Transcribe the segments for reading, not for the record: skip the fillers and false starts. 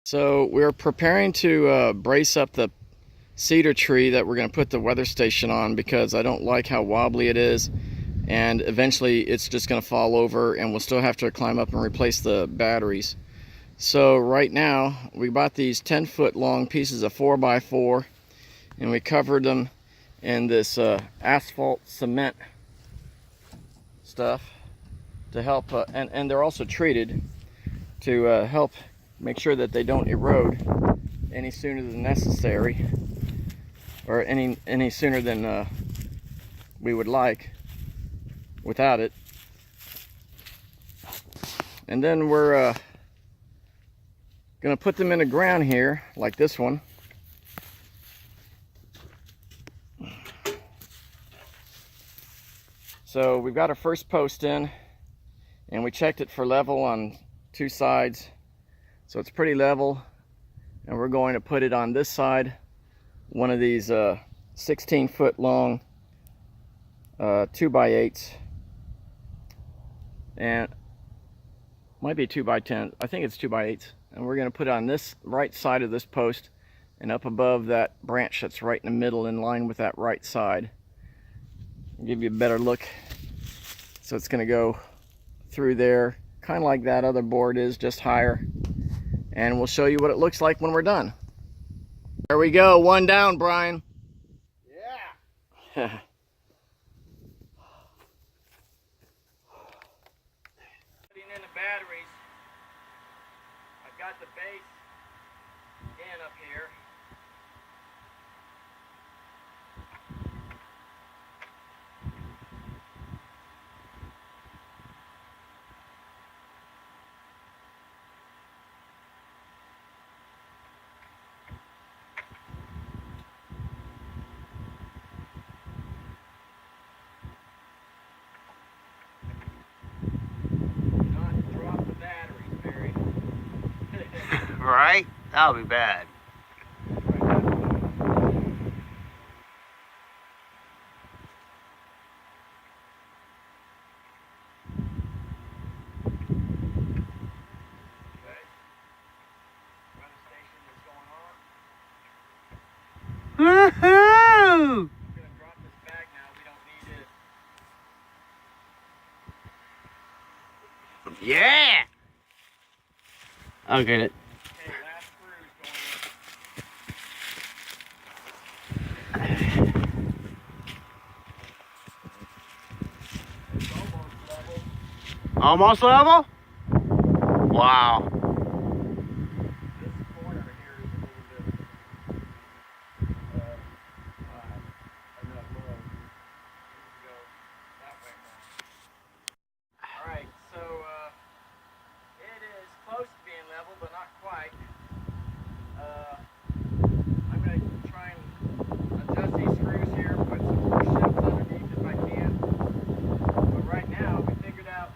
So we're preparing to brace up the cedar tree that we're going to put the weather station on because I don't like how wobbly it is, and eventually it's just going to fall over and we'll still have to climb up and replace the batteries. So right now we bought these 10-foot long pieces of 4x4 and we covered them in this asphalt cement stuff to help, and they're also treated to help make sure that they don't erode any sooner than necessary, or any sooner than we would like without it. And then we're gonna put them in the ground here like this one. So we've got our first post in and we checked it for level on two sides, so it's pretty level, and we're going to put it on this side, one of these 16-foot long 2x8s, and might be 2x10, I think it's 2x8s, and we're going to put it on this right side of this post and up above that branch that's right in the middle in line with that right side. I'll give you a better look. So it's going to go through there, kind of like that other board is, just higher, and we'll show you what it looks like when we're done. There we go, one down, Brian. Yeah. Putting in the batteries, I've got the base in up here. Right? That'll be bad. Woohoo! I'm gonna drop this bag now. We don't need it. Yeah! I'll get it. Okay, last screw is going in. Almost level? Wow. This corner here is a little bit not low. Go that way more. Alright, so it is close to being level, but not quite. I'm going to try and adjust these screws here, put some more shifts underneath if I can. But right now, we figured out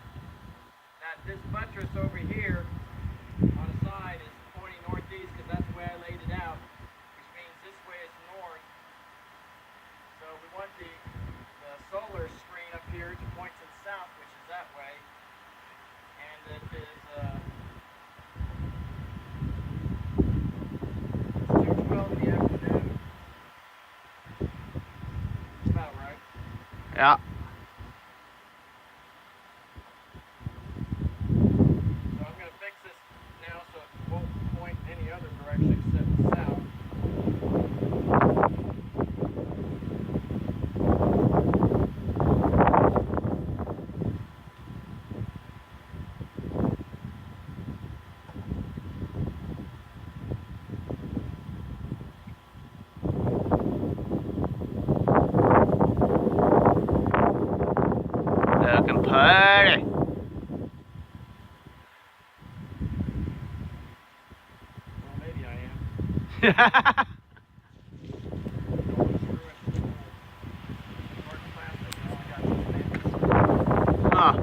that this buttress over here on the side is pointing northeast because that's the way I laid it out, which means this way is north. So we want the solar screen up here to point to the south, which is that way. And it is 2:12 in the afternoon. That's about right. Yeah. Any other direction except south. Looking pretty. Well, maybe I am. Huh.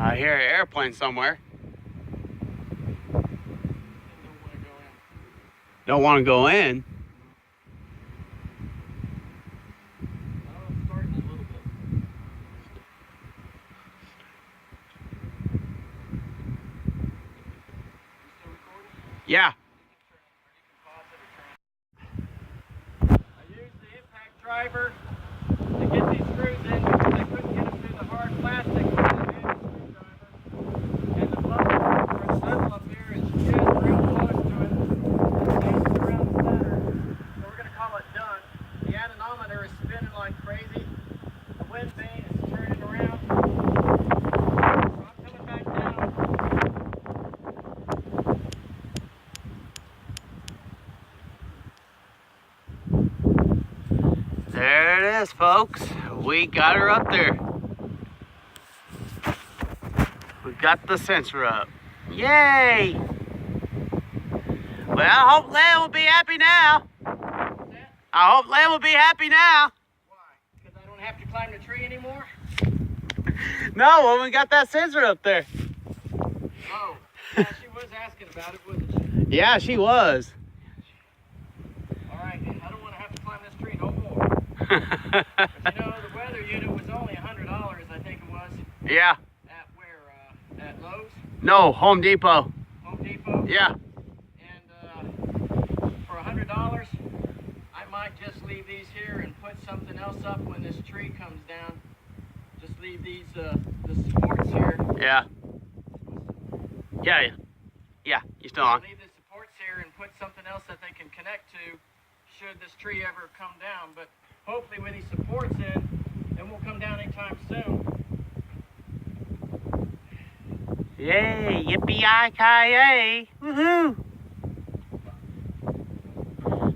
I hear an airplane somewhere. Don't want to go in. Oh, it's starting a little bit. You still recording? Yeah. I used the impact driver to get these screws in because I couldn't get them through the hard plastic with the manual screwdriver. And the bubble or the bevel up here is just real close to it. It stays around the center. So we're going to call it done. The anemometer is spinning like crazy. The wind vane is turning around. So I'm coming back down. There it is, folks. We got her up there. We got the sensor up. Yay! Well, I hope Lamb will be happy now. I hope Lamb will be happy now. Why? Because I don't have to climb the tree anymore? No, when we got that sensor up there. Oh, yeah, she was asking about it, wasn't she? Yeah, she was. All right, I don't want to have to climb this tree no more. But you know, the weather unit was only $100, I think it was. Yeah. At where? At Lowe's? No, Home Depot. Home Depot? Yeah. And for $100, I might just leave these here and put something else up when this tree comes down. Just leave these, the supports here. Yeah. Yeah. Yeah, you still on. Leave the supports here and put something else that they can connect to should this tree ever come down. But hopefully with these supports in, it won't come down anytime soon. Yay, yippee-yi-ki-yay. Woohoo!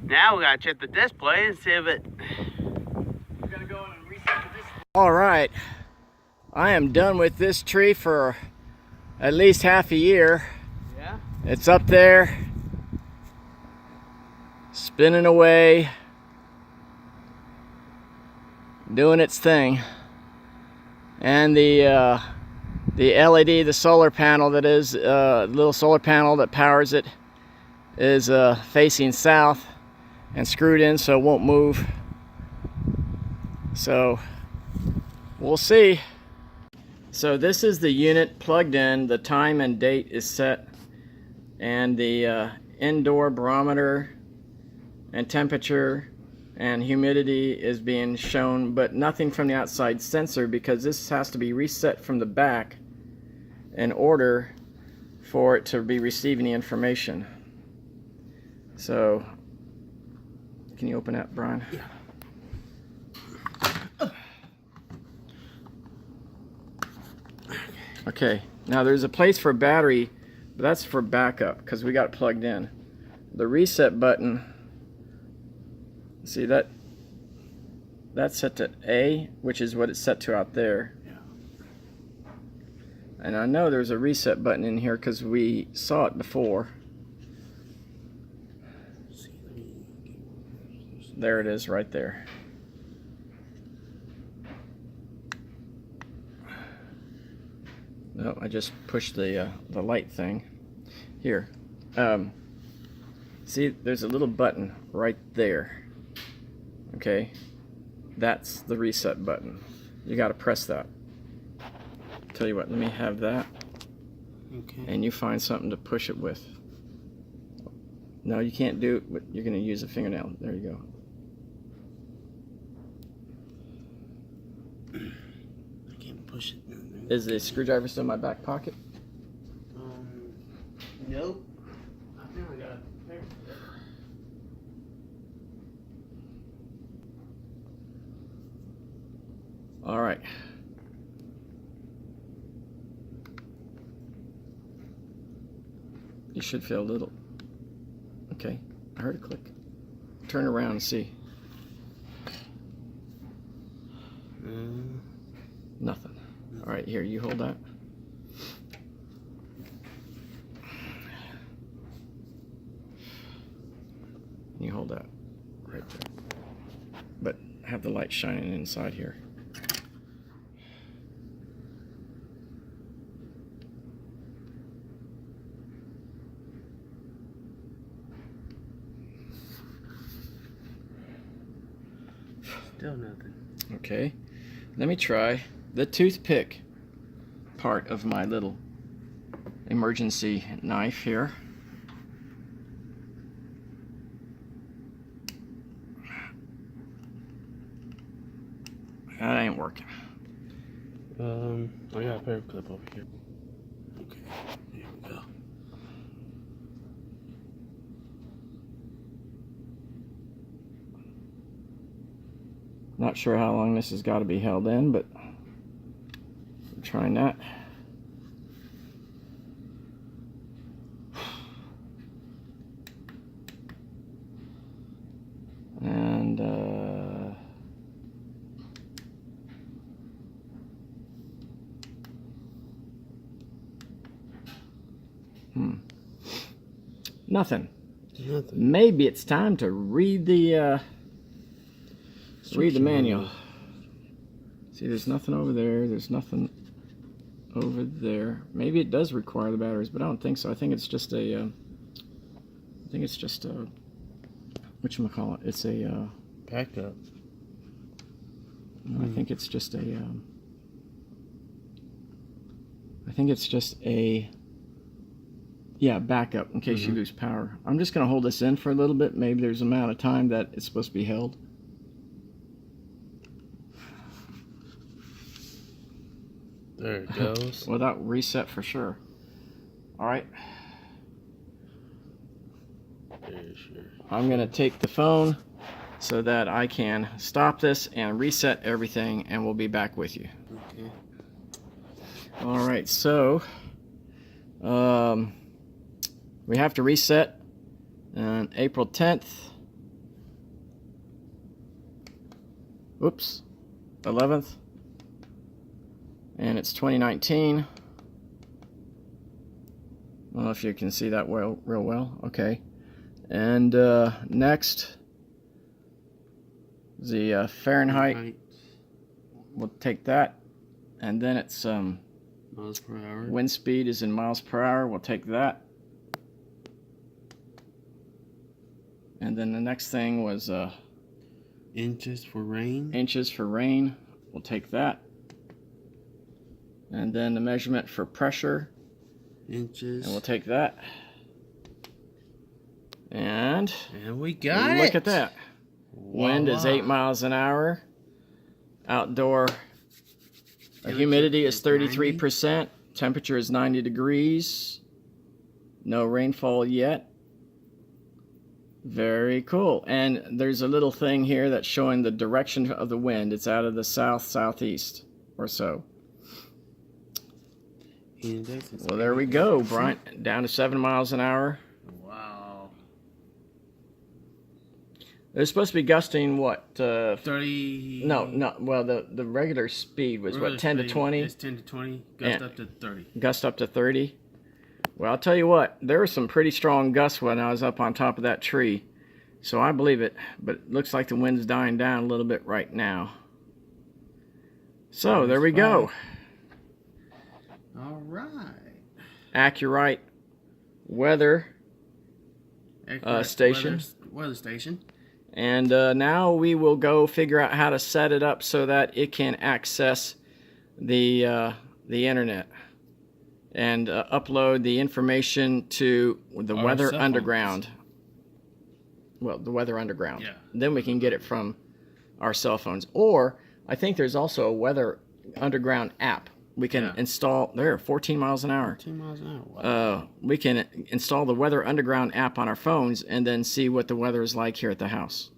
Now we gotta check the display and see if it... We're gonna go in and reset the display. All right, I am done with this tree for at least half a year. Yeah? It's up there, spinning away, doing its thing. And the LED, the solar panel that is, little solar panel that powers it is facing south and screwed in so it won't move. So we'll see. So this is the unit plugged in, the time and date is set, and the indoor barometer and temperature and humidity is being shown, but nothing from the outside sensor because this has to be reset from the back in order for it to be receiving the information. So can you open that, Brian? Yeah. Okay, now there's a place for battery, but that's for backup because we got it plugged in. The reset button, see that's set to A, which is what it's set to out there. Yeah. And I know there's a reset button in here because we saw it before. There it is right there. No, I just pushed the light thing. Here. See, there's a little button right there. Okay? That's the reset button. You got to press that. Tell you what, let me have that. Okay. And you find something to push it with. No, you can't do it, but you're going to use a fingernail. There you go. I can't push it. Is the screwdriver still in my back pocket? Nope. I think I got it. All right. You should feel a little. Okay, I heard a click. Turn around and see. Nothing. All right, here, you hold that. You hold that right there. But have the light shining inside here. Still nothing. Okay. Let me try the toothpick part of my little emergency knife here. That ain't working. I got a paper clip over here. Okay, here we go. Not sure how long this has got to be held in, but I'm trying that. And nothing. Maybe it's time to read the manual. See, there's nothing over there. There's nothing over there. Maybe it does require the batteries, but I don't think so. I think it's just a. Whatchamacallit? It's a backup. I think it's just a. I think it's just a. Yeah, backup in case you lose power. I'm just going to hold this in for a little bit. Maybe there's an amount of time that it's supposed to be held. There it goes. Well, that reset for sure. All right. I'm going to take the phone so that I can stop this and reset everything, and we'll be back with you. Okay. All right, so we have to reset on April 10th. Oops, 11th. And it's 2019. I don't know if you can see that real well. Okay. And next, the Fahrenheit. We'll take that. And then it's miles per hour. Wind speed is in miles per hour. We'll take that. And then the next thing was inches for rain. Inches for rain. We'll take that. And then the measurement for pressure. Inches. And we'll take that. And we got it. Look at that. Wind is 8 miles an hour. Outdoor humidity is 33%. Temperature is 90 degrees. No rainfall yet. Very cool. And there's a little thing here that's showing the direction of the wind. It's out of the south-southeast or so. Well, there we go, Bryant. Down to 7 miles an hour. Wow. It's supposed to be gusting, what? 30. No. Well, the regular speed was, what, 10 to 20? It's 10 to 20. Gust up to 30. Gust up to 30. Well, I'll tell you what. There were some pretty strong gusts when I was up on top of that tree. So I believe it. But it looks like the wind's dying down a little bit right now. So, there we go. All right. Accurate weather station. Weather station. And now we will go figure out how to set it up so that it can access the internet and upload the information to the Weather Underground. Well, the Weather Underground. Yeah. Then we can get it from our cell phones. Or I think there's also a Weather Underground app. We can install, there, 14 miles an hour. 14 miles an hour. Wow. We can install the Weather Underground app on our phones and then see what the weather is like here at the house.